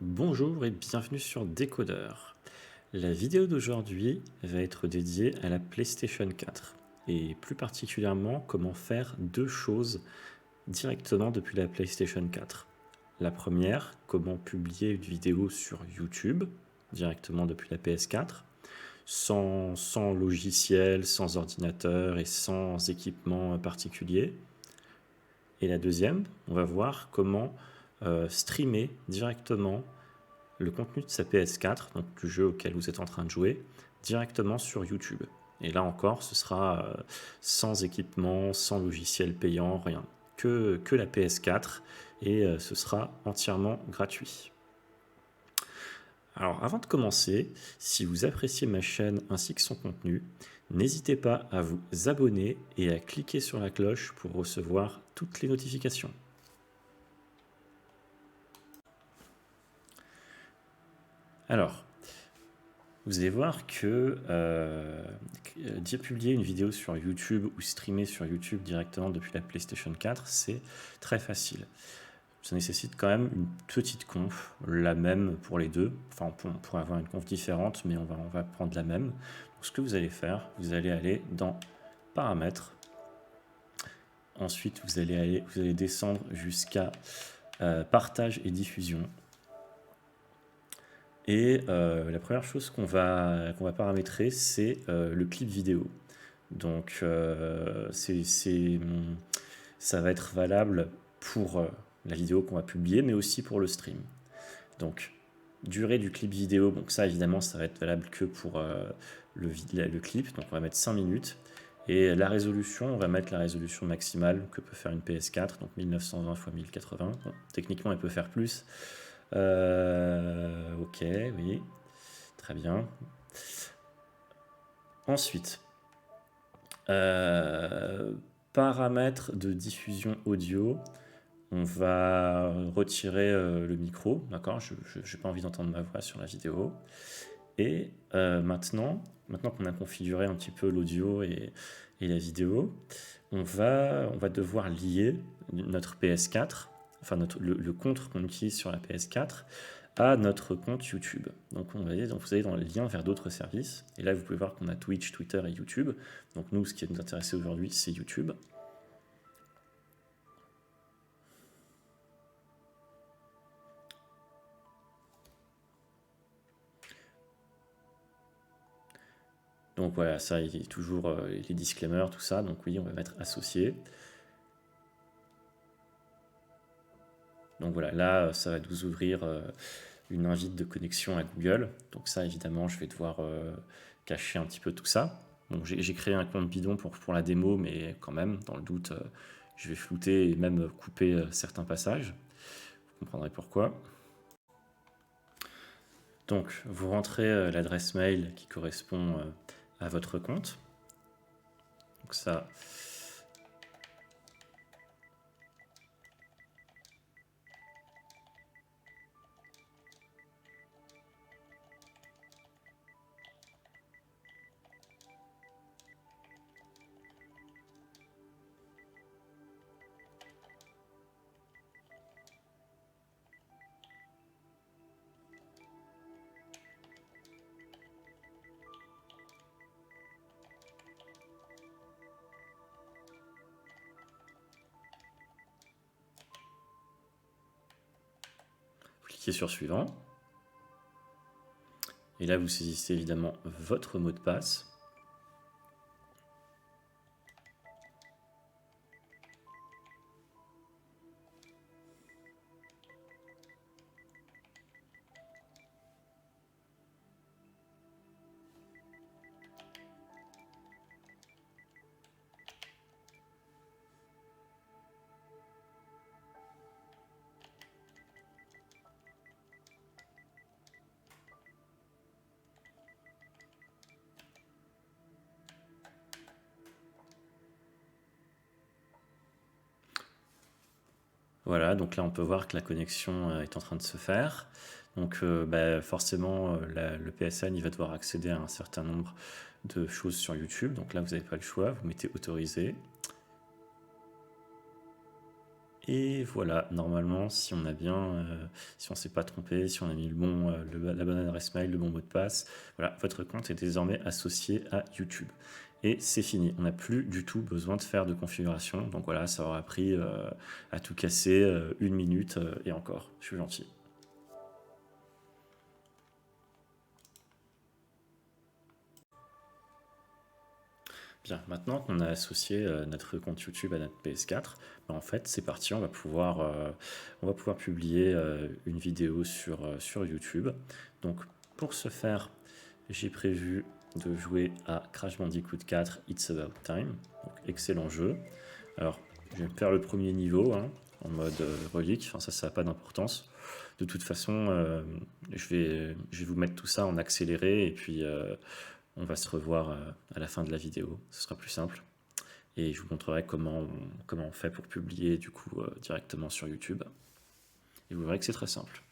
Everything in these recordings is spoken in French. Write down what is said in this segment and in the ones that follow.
Bonjour et bienvenue sur Décodeur. La vidéo d'aujourd'hui va être dédiée à la PlayStation 4 et plus particulièrement comment faire deux choses directement depuis la PlayStation 4. La première, comment publier une vidéo sur YouTube directement depuis la PS4 sans logiciel, sans ordinateur et sans équipement particulier. Et la deuxième, on va voir comment streamer directement le contenu de sa PS4, donc du jeu auquel vous êtes en train de jouer, directement sur YouTube. Et là encore, ce sera sans équipement, sans logiciel payant, rien. Que la PS4 et ce sera entièrement gratuit. Alors avant de commencer, si vous appréciez ma chaîne ainsi que son contenu, n'hésitez pas à vous abonner et à cliquer sur la cloche pour recevoir toutes les notifications. Alors, vous allez voir que publier une vidéo sur YouTube ou streamer sur YouTube directement depuis la PlayStation 4, c'est très facile. Ça nécessite quand même une petite conf, la même pour les deux. Enfin, on pourrait avoir une conf différente, mais on va prendre la même. Donc, ce que vous allez faire, vous allez aller dans Paramètres. Ensuite, vous allez descendre jusqu'à Partage et diffusion. Et la première chose qu'on va paramétrer, c'est le clip vidéo. Donc ça va être valable pour la vidéo qu'on va publier, mais aussi pour le stream. Donc durée du clip vidéo, donc ça évidemment ça va être valable que pour le clip, donc on va mettre 5 minutes. Et la résolution, on va mettre la résolution maximale que peut faire une PS4, donc 1920 x 1080. Bon, techniquement elle peut faire plus. Ok, oui, très bien. Ensuite, paramètres de diffusion audio. On va retirer le micro, d'accord? Je n'ai pas envie d'entendre ma voix sur la vidéo. Et maintenant qu'on a configuré un petit peu l'audio et la vidéo, on va devoir lier notre PS4, enfin le compte qu'on utilise sur la PS4, à notre compte YouTube. Donc vous allez dans le lien vers d'autres services. Et là, vous pouvez voir qu'on a Twitch, Twitter et YouTube. Donc nous, ce qui nous intéresse aujourd'hui, c'est YouTube. Donc voilà, ça, il y a toujours les disclaimers, tout ça. Donc oui, on va mettre associé. Donc voilà, là, ça va nous ouvrir une invite de connexion à Google. Donc ça, évidemment, je vais devoir cacher un petit peu tout ça. Bon, j'ai créé un compte bidon pour la démo, mais quand même, dans le doute, je vais flouter et même couper certains passages. Vous comprendrez pourquoi. Donc, vous rentrez l'adresse mail qui correspond à votre compte. Donc ça, vous cliquez sur suivant. Et là, vous saisissez évidemment votre mot de passe. Voilà, donc là on peut voir que la connexion est en train de se faire. Donc forcément le PSN il va devoir accéder à un certain nombre de choses sur YouTube. Donc là vous n'avez pas le choix, vous mettez autorisé. Et voilà, normalement, si on a bien, si on s'est pas trompé, si on a mis le bon, la bonne adresse mail, le bon mot de passe, voilà, votre compte est désormais associé à YouTube. Et c'est fini, on n'a plus du tout besoin de faire de configuration. Donc voilà, ça aura pris à tout casser 1 minute et encore, je suis gentil. Bien, maintenant qu'on a associé notre compte YouTube à notre PS4, ben en fait c'est parti, on va pouvoir publier une vidéo sur YouTube. Donc pour ce faire, j'ai prévu de jouer à Crash Bandicoot 4 It's About Time. Donc excellent jeu. Alors je vais faire le premier niveau hein, en mode relique, enfin ça n'a pas d'importance. De toute façon, je vais vous mettre tout ça en accéléré et puis on va se revoir à la fin de la vidéo, ce sera plus simple. Et je vous montrerai comment on fait pour publier du coup directement sur YouTube. Et vous verrez que c'est très simple.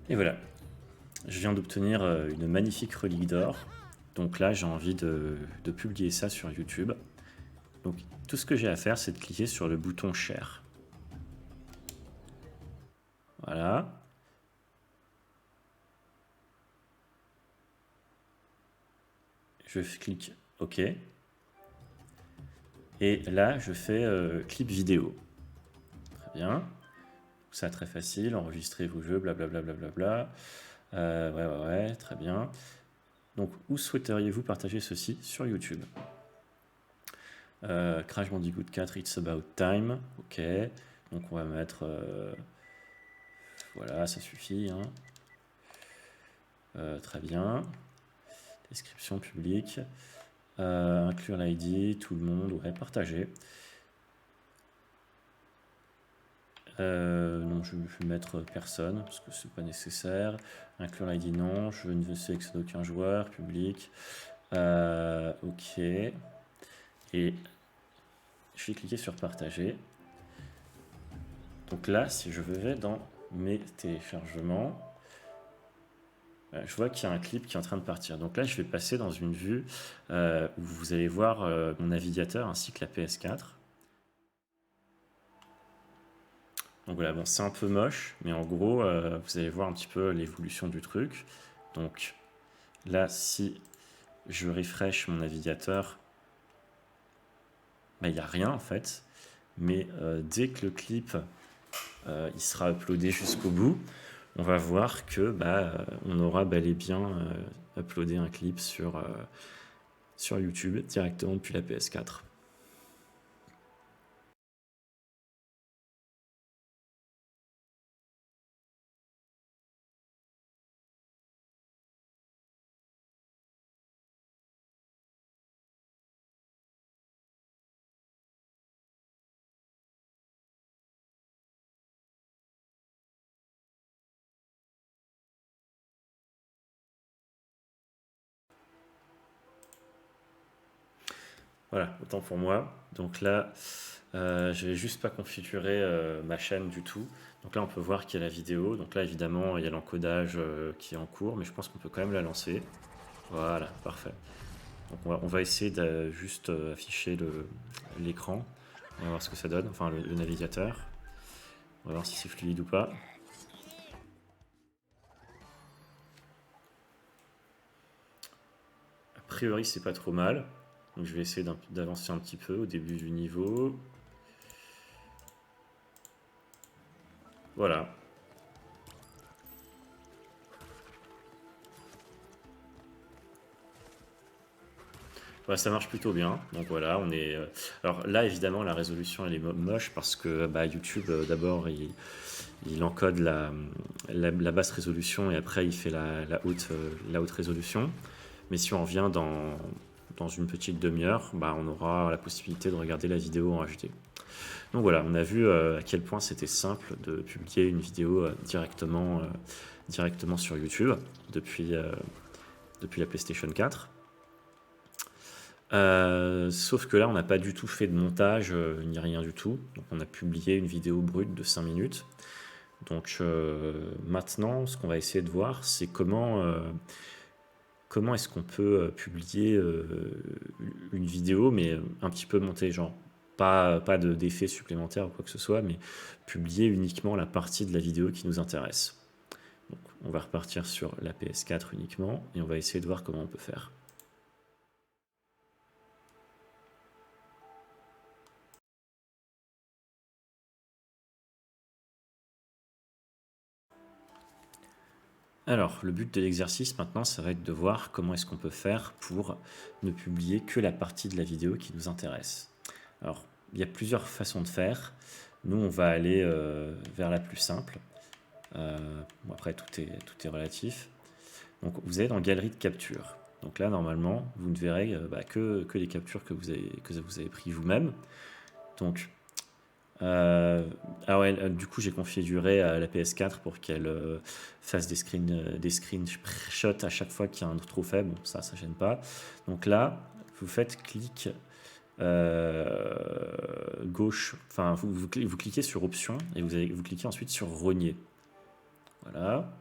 Et voilà, je viens d'obtenir une magnifique relique d'or. Donc là, j'ai envie de publier ça sur YouTube. Donc tout ce que j'ai à faire, c'est de cliquer sur le bouton Share. Voilà. Je clique OK. Et là, je fais clip vidéo. Très bien. Ça très facile, enregistrer vos jeux, blablabla. Ouais, très bien. Donc, où souhaiteriez-vous partager ceci sur YouTube? Crash Bandicoot 4, It's About Time. Ok. Donc, on va mettre... voilà, ça suffit. Hein. Très bien. Description publique. Inclure l'ID, tout le monde. Ouais, partager. Non, je vais mettre personne parce que c'est pas nécessaire. Inclure l'ID, non. Je ne sélectionne aucun joueur, public. Ok. Et je vais cliquer sur partager. Donc là, si je vais dans mes téléchargements, je vois qu'il y a un clip qui est en train de partir. Donc là, je vais passer dans une vue où vous allez voir mon navigateur ainsi que la PS4. Donc voilà, bon, c'est un peu moche, mais en gros, vous allez voir un petit peu l'évolution du truc. Donc là, si je refresh mon navigateur, il n'y a rien en fait. Mais dès que le clip il sera uploadé jusqu'au bout, on va voir que on aura bel et bien uploadé un clip sur YouTube directement depuis la PS4. Voilà, autant pour moi. Donc là, je vais juste pas configurer ma chaîne du tout. Donc là, on peut voir qu'il y a la vidéo. Donc là, évidemment, il y a l'encodage qui est en cours, mais je pense qu'on peut quand même la lancer. Voilà, parfait. Donc on va essayer de juste afficher l'écran. On va voir ce que ça donne, enfin le navigateur. On va voir si c'est fluide ou pas. A priori, c'est pas trop mal. Donc je vais essayer d'avancer un petit peu au début du niveau. Voilà. Bah, ça marche plutôt bien. Donc voilà, on est. Alors là, évidemment, la résolution elle est moche parce que bah, YouTube, d'abord, il encode la basse résolution et après il fait la haute résolution. Mais si on revient dans une petite demi-heure, bah, on aura la possibilité de regarder la vidéo en HD. Donc voilà, on a vu à quel point c'était simple de publier une vidéo directement sur YouTube depuis la PlayStation 4. Sauf que là, on n'a pas du tout fait de montage ni rien du tout. Donc on a publié une vidéo brute de 5 minutes. Donc maintenant, ce qu'on va essayer de voir, c'est comment est-ce qu'on peut publier une vidéo, mais un petit peu montée, genre pas d'effets supplémentaires ou quoi que ce soit, mais publier uniquement la partie de la vidéo qui nous intéresse. Donc on va repartir sur la PS4 uniquement et on va essayer de voir comment on peut faire. Alors, le but de l'exercice maintenant, ça va être de voir comment est-ce qu'on peut faire pour ne publier que la partie de la vidéo qui nous intéresse. Alors, il y a plusieurs façons de faire. Nous, on va aller vers la plus simple. Bon, après, tout est relatif. Donc, vous allez dans Galerie de capture. Donc là, normalement, vous ne verrez que les captures que vous avez prises vous-même. Donc, ah ouais, du coup, j'ai configuré la PS4 pour qu'elle fasse des screenshots à chaque fois qu'il y a un trou faible. Bon, ça gêne pas. Donc là, vous faites clic gauche, enfin, vous cliquez sur option et vous cliquez ensuite sur renier. Voilà.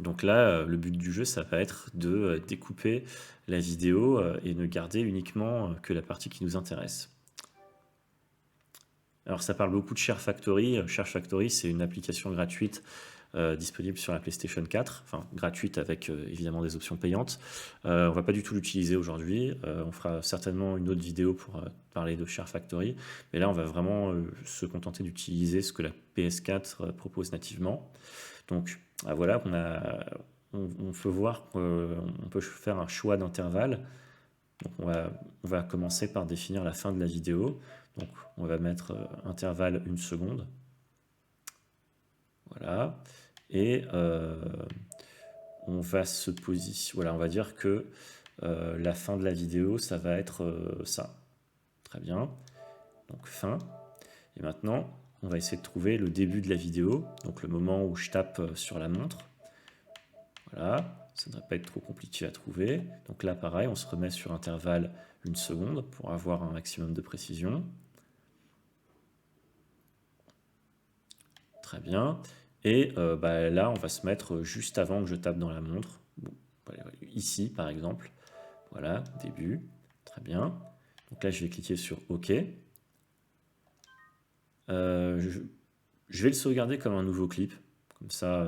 Donc là, le but du jeu, ça va être de découper la vidéo et ne garder uniquement que la partie qui nous intéresse. Alors ça parle beaucoup de Share Factory. Share Factory, c'est une application gratuite disponible sur la PlayStation 4, enfin gratuite avec évidemment des options payantes. On va pas du tout l'utiliser aujourd'hui. On fera certainement une autre vidéo pour parler de Share Factory. Mais là, on va vraiment se contenter d'utiliser ce que la PS4 propose nativement. Donc voilà, on peut voir qu'on peut faire un choix d'intervalle. Donc on va commencer par définir la fin de la vidéo. Donc on va mettre intervalle 1 seconde. Voilà. Et on va se positionner. Voilà, on va dire que la fin de la vidéo, ça va être ça. Très bien. Donc fin. Et maintenant, on va essayer de trouver le début de la vidéo. Donc le moment où je tape sur la montre. Voilà. Ça ne devrait pas être trop compliqué à trouver. Donc là, pareil, on se remet sur intervalle 1 seconde pour avoir un maximum de précision. Très bien. Et là, on va se mettre juste avant que je tape dans la montre. Bon, ici, par exemple. Voilà, début. Très bien. Donc là, je vais cliquer sur OK. Je vais le sauvegarder comme un nouveau clip. Comme ça,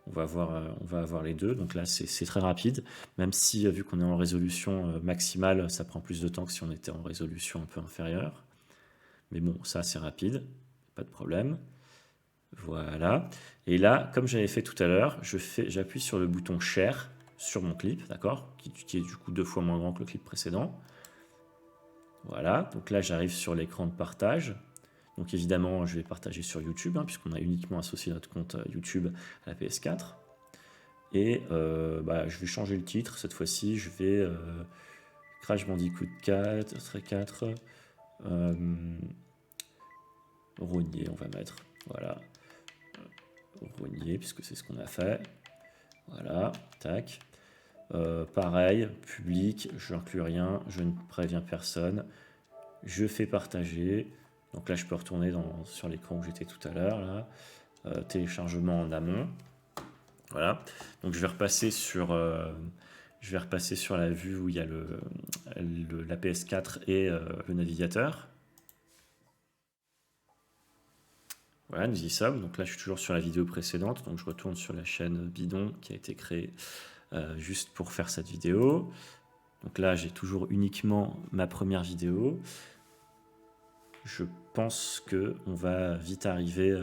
on va avoir les deux. Donc là, c'est très rapide. Même si, vu qu'on est en résolution maximale, ça prend plus de temps que si on était en résolution un peu inférieure. Mais bon, ça, c'est rapide. Pas de problème. Voilà. Et là, comme j'avais fait tout à l'heure, j'appuie sur le bouton Share sur mon clip, d'accord, qui est du coup 2 fois moins grand que le clip précédent. Voilà. Donc là, j'arrive sur l'écran de partage. Donc évidemment, je vais partager sur YouTube, puisqu'on a uniquement associé notre compte YouTube à la PS4. Et je vais changer le titre. Cette fois-ci, je vais Crash Bandicoot 4, Rogner, on va mettre. Voilà. Rogner, puisque c'est ce qu'on a fait. Voilà, tac. Pareil, public, je n'inclus rien, je ne préviens personne. Je fais partager. Donc là, je peux retourner sur l'écran où j'étais tout à l'heure. Là. Téléchargement en amont. Voilà. Donc je vais repasser sur la vue où il y a la PS4 et le navigateur. Voilà, nous y sommes. Donc là, je suis toujours sur la vidéo précédente. Donc je retourne sur la chaîne Bidon qui a été créée juste pour faire cette vidéo. Donc là, j'ai toujours uniquement ma première vidéo. Je pense qu'on va vite arriver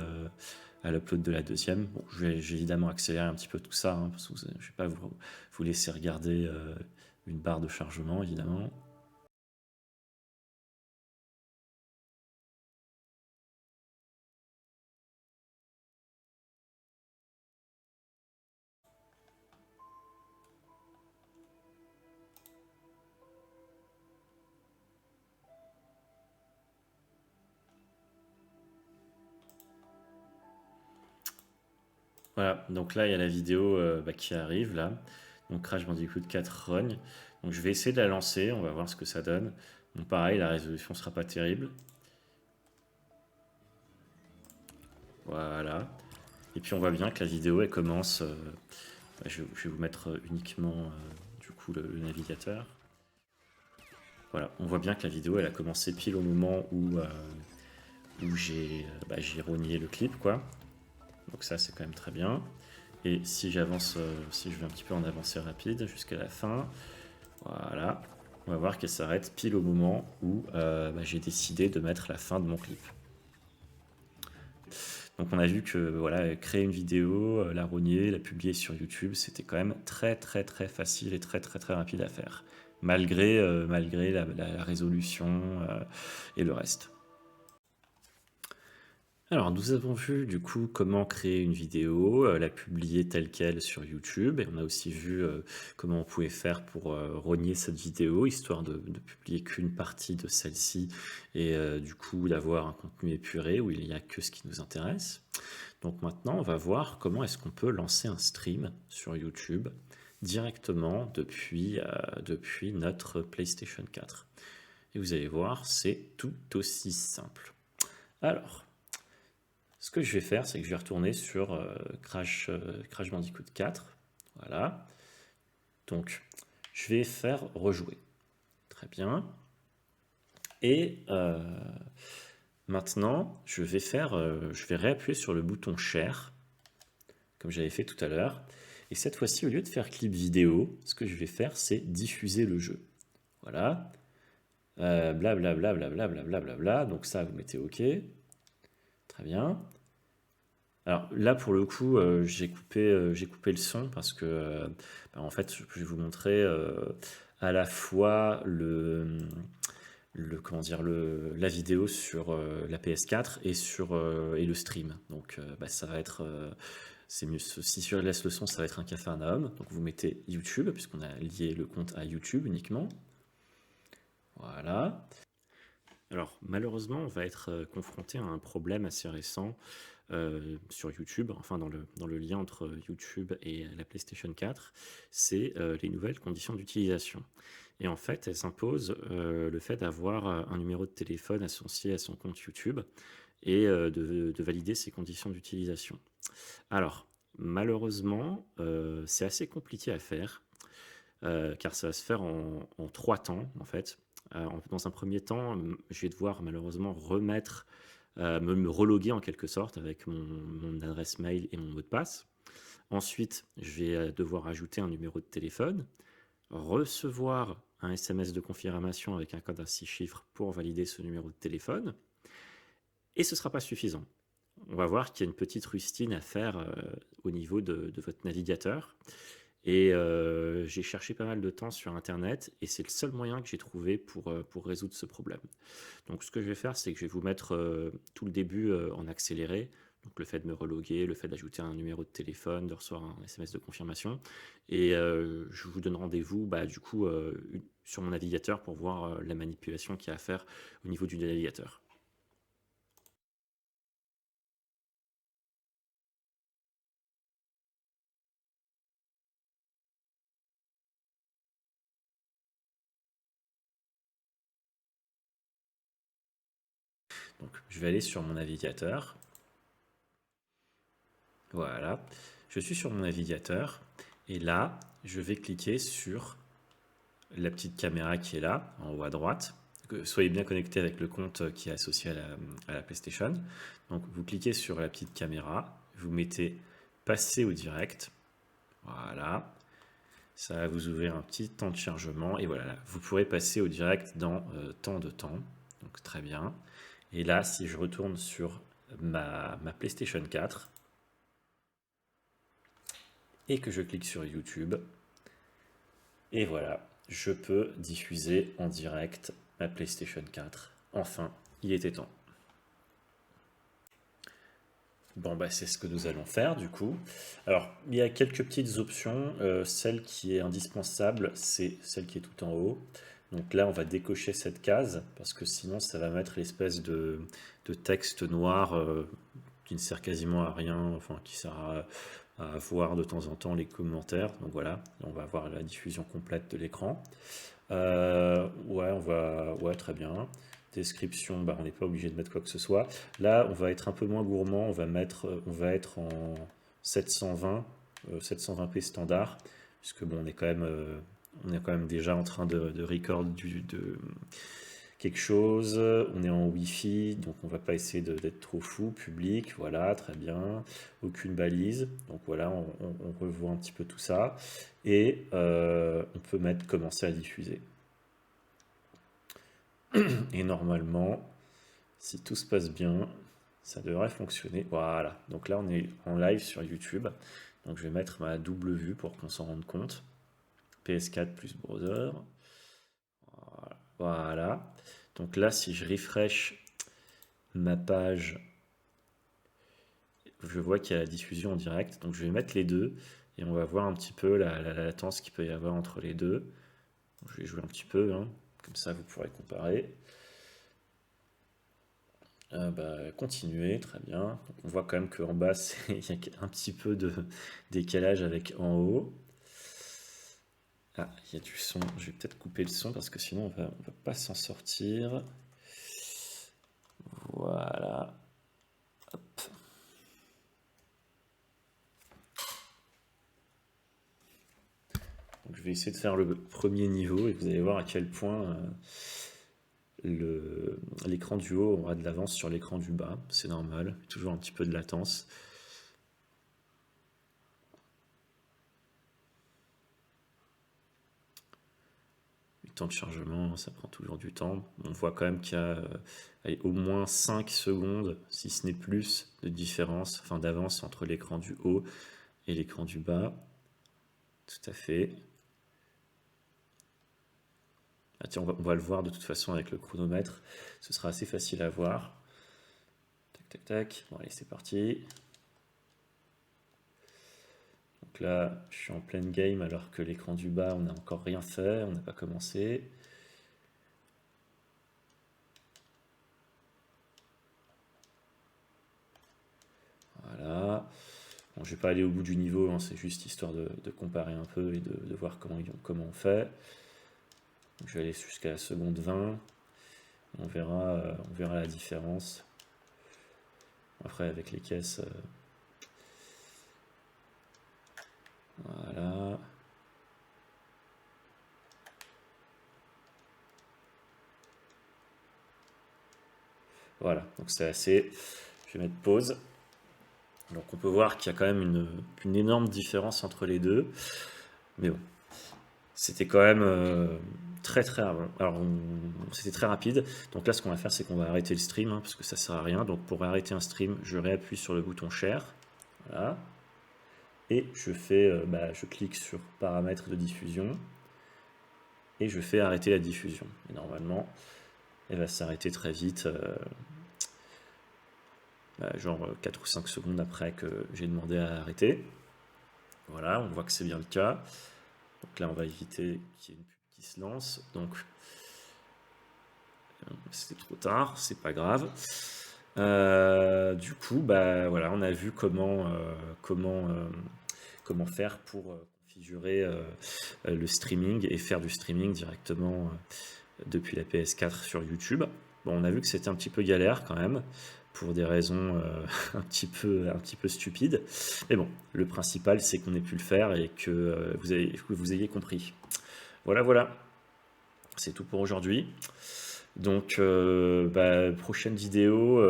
à l'upload de la deuxième. Bon, j'ai évidemment accéléré un petit peu tout ça, hein, parce que je ne vais pas vous laisser regarder une barre de chargement, évidemment. Voilà, donc là il y a la vidéo qui arrive là. Donc Crash Bandicoot 4 Run. Donc je vais essayer de la lancer, on va voir ce que ça donne. Donc pareil, la résolution sera pas terrible. Voilà. Et puis on voit bien que la vidéo elle commence. Je vais vous mettre uniquement du coup le navigateur. Voilà, on voit bien que la vidéo elle a commencé pile au moment où j'ai rogné le clip quoi. Donc ça c'est quand même très bien. Et si j'avance, si je vais un petit peu en avancer rapide jusqu'à la fin, voilà, on va voir qu'elle s'arrête pile au moment où j'ai décidé de mettre la fin de mon clip. Donc on a vu que voilà, créer une vidéo, la rogner, la publier sur YouTube, c'était quand même très facile et très rapide à faire, malgré la résolution et le reste. Alors, nous avons vu du coup comment créer une vidéo, la publier telle quelle sur YouTube, et on a aussi vu comment on pouvait faire pour rogner cette vidéo, histoire de publier qu'une partie de celle-ci, et du coup d'avoir un contenu épuré où il n'y a que ce qui nous intéresse. Donc maintenant, on va voir comment est-ce qu'on peut lancer un stream sur YouTube directement depuis notre PlayStation 4. Et vous allez voir, c'est tout aussi simple. Alors, ce que je vais faire, c'est que je vais retourner sur Crash Bandicoot 4. Voilà. Donc, je vais faire rejouer. Très bien. Et maintenant, je vais réappuyer sur le bouton Share, comme j'avais fait tout à l'heure. Et cette fois-ci, au lieu de faire clip vidéo, ce que je vais faire, c'est diffuser le jeu. Voilà. Blablabla, blablabla. Donc ça, vous mettez OK. Très bien. Alors là, pour le coup, j'ai coupé le son parce que, en fait, je vais vous montrer à la fois la vidéo sur la PS4 et le stream. Donc, ça va être, c'est mieux. Si je laisse le son, ça va être un Capharnaüm. Donc, vous mettez YouTube, puisqu'on a lié le compte à YouTube uniquement. Voilà. Alors, malheureusement, on va être confronté à un problème assez récent sur YouTube, enfin dans le lien entre YouTube et la PlayStation 4, c'est les nouvelles conditions d'utilisation. Et en fait, elles s'imposent le fait d'avoir un numéro de téléphone associé à son compte YouTube et de valider ses conditions d'utilisation. Alors, malheureusement, c'est assez compliqué à faire, car ça va se faire en 3 temps, en fait. Dans un premier temps, je vais devoir malheureusement me reloguer en quelque sorte avec mon adresse mail et mon mot de passe. Ensuite, je vais devoir ajouter un numéro de téléphone, recevoir un SMS de confirmation avec un code à 6 chiffres pour valider ce numéro de téléphone. Et ce ne sera pas suffisant. On va voir qu'il y a une petite rustine à faire au niveau de votre navigateur. Et j'ai cherché pas mal de temps sur Internet et c'est le seul moyen que j'ai trouvé pour résoudre ce problème. Donc ce que je vais faire, c'est que je vais vous mettre tout le début en accéléré. Donc le fait de me reloguer, le fait d'ajouter un numéro de téléphone, de recevoir un SMS de confirmation. Et je vous donne rendez-vous du coup sur mon navigateur pour voir la manipulation qu'il y a à faire au niveau du navigateur. Donc je vais aller sur mon navigateur. Voilà, je suis sur mon navigateur et là, je vais cliquer sur la petite caméra qui est là, en haut à droite. Soyez bien connecté avec le compte qui est associé à la PlayStation. Donc vous cliquez sur la petite caméra, vous mettez passer au direct. Voilà, ça va vous ouvrir un petit temps de chargement et voilà, vous pourrez passer au direct dans tant de temps. Donc très bien. Et là, si je retourne sur ma PlayStation 4, et que je clique sur YouTube. Et voilà, je peux diffuser en direct ma PlayStation 4. Enfin, il était temps. Bon, bah, c'est ce que nous allons faire du coup. Alors, il y a quelques petites options. Celle qui est indispensable, c'est celle qui est tout en haut. Donc là, on va décocher cette case parce que sinon, ça va mettre l'espèce de texte noir qui ne sert quasiment à rien, enfin qui sert à voir de temps en temps les commentaires. Donc voilà, on va avoir la diffusion complète de l'écran. Ouais, très bien. Description, bah, on n'est pas obligé de mettre quoi que ce soit. Là, on va être un peu moins gourmand, on va être en 720, 720p standard, puisque bon, on est quand même déjà en train de record de quelque chose. On est en Wi-Fi, donc on va pas essayer d'être trop fou. Public, voilà, très bien. Aucune balise, donc voilà, on revoit un petit peu tout ça. Et on peut mettre commencer à diffuser. Et normalement, si tout se passe bien, ça devrait fonctionner. Voilà, donc là on est en live sur YouTube. Donc je vais mettre ma double vue pour qu'on s'en rende compte. PS4 plus browser. Voilà. Donc là, si je refresh ma page, je vois qu'il y a la diffusion en direct. Donc je vais mettre les deux et on va voir un petit peu la latence qu'il peut y avoir entre les deux. Donc, je vais jouer un petit peu, hein. Comme ça vous pourrez comparer. Continuer, très bien. Donc, on voit quand même qu'en bas, il y a un petit peu de décalage avec en haut. Ah, il y a du son. Je vais peut-être couper le son parce que sinon on va pas s'en sortir. Voilà. Hop. Donc, je vais essayer de faire le premier niveau et vous allez voir à quel point l'écran du haut aura de l'avance sur l'écran du bas. C'est normal, toujours un petit peu de latence. Le temps de chargement, ça prend toujours du temps. On voit quand même qu'il y a au moins 5 secondes, si ce n'est plus, de différence, enfin d'avance entre l'écran du haut et l'écran du bas. Tout à fait. Ah tiens, on va le voir de toute façon avec le chronomètre. Ce sera assez facile à voir. Tac, tac, tac. Bon, allez, c'est parti. Donc là, je suis en pleine game alors que l'écran du bas, on n'a encore rien fait, on n'a pas commencé. Voilà. Bon, je vais pas aller au bout du niveau, hein, c'est juste histoire de comparer un peu et de voir comment on fait. Donc, je vais aller jusqu'à la seconde 20. On verra la différence. Après, avec les caisses... voilà. Voilà, donc c'est assez. Je vais mettre pause. Donc on peut voir qu'il y a quand même une énorme différence entre les deux. Mais bon, c'était quand même très très... Alors c'était très rapide. Donc là ce qu'on va faire c'est qu'on va arrêter le stream, hein, parce que ça sert à rien. Donc pour arrêter un stream, je réappuie sur le bouton share. Voilà. Et je clique sur paramètres de diffusion. Et je fais arrêter la diffusion. Et normalement, elle va s'arrêter très vite. Genre 4 ou 5 secondes après que j'ai demandé à arrêter. Voilà, on voit que c'est bien le cas. Donc là, on va éviter qu'il y ait une pub qui se lance. Donc, c'était trop tard, c'est pas grave. Du coup, voilà, on a vu comment faire pour configurer le streaming et faire du streaming directement depuis la PS4 sur YouTube. Bon, on a vu que c'était un petit peu galère quand même, pour des raisons un petit peu stupides. Mais bon, le principal, c'est qu'on ait pu le faire et que vous ayez compris. Voilà. C'est tout pour aujourd'hui. Donc, prochaine vidéo,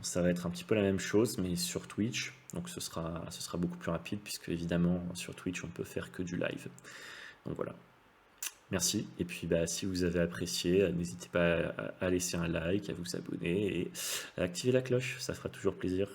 ça va être un petit peu la même chose, mais sur Twitch. Donc, ce sera beaucoup plus rapide, puisque évidemment, sur Twitch, on ne peut faire que du live. Donc, voilà. Merci. Et puis, si vous avez apprécié, n'hésitez pas à laisser un like, à vous abonner et à activer la cloche. Ça fera toujours plaisir.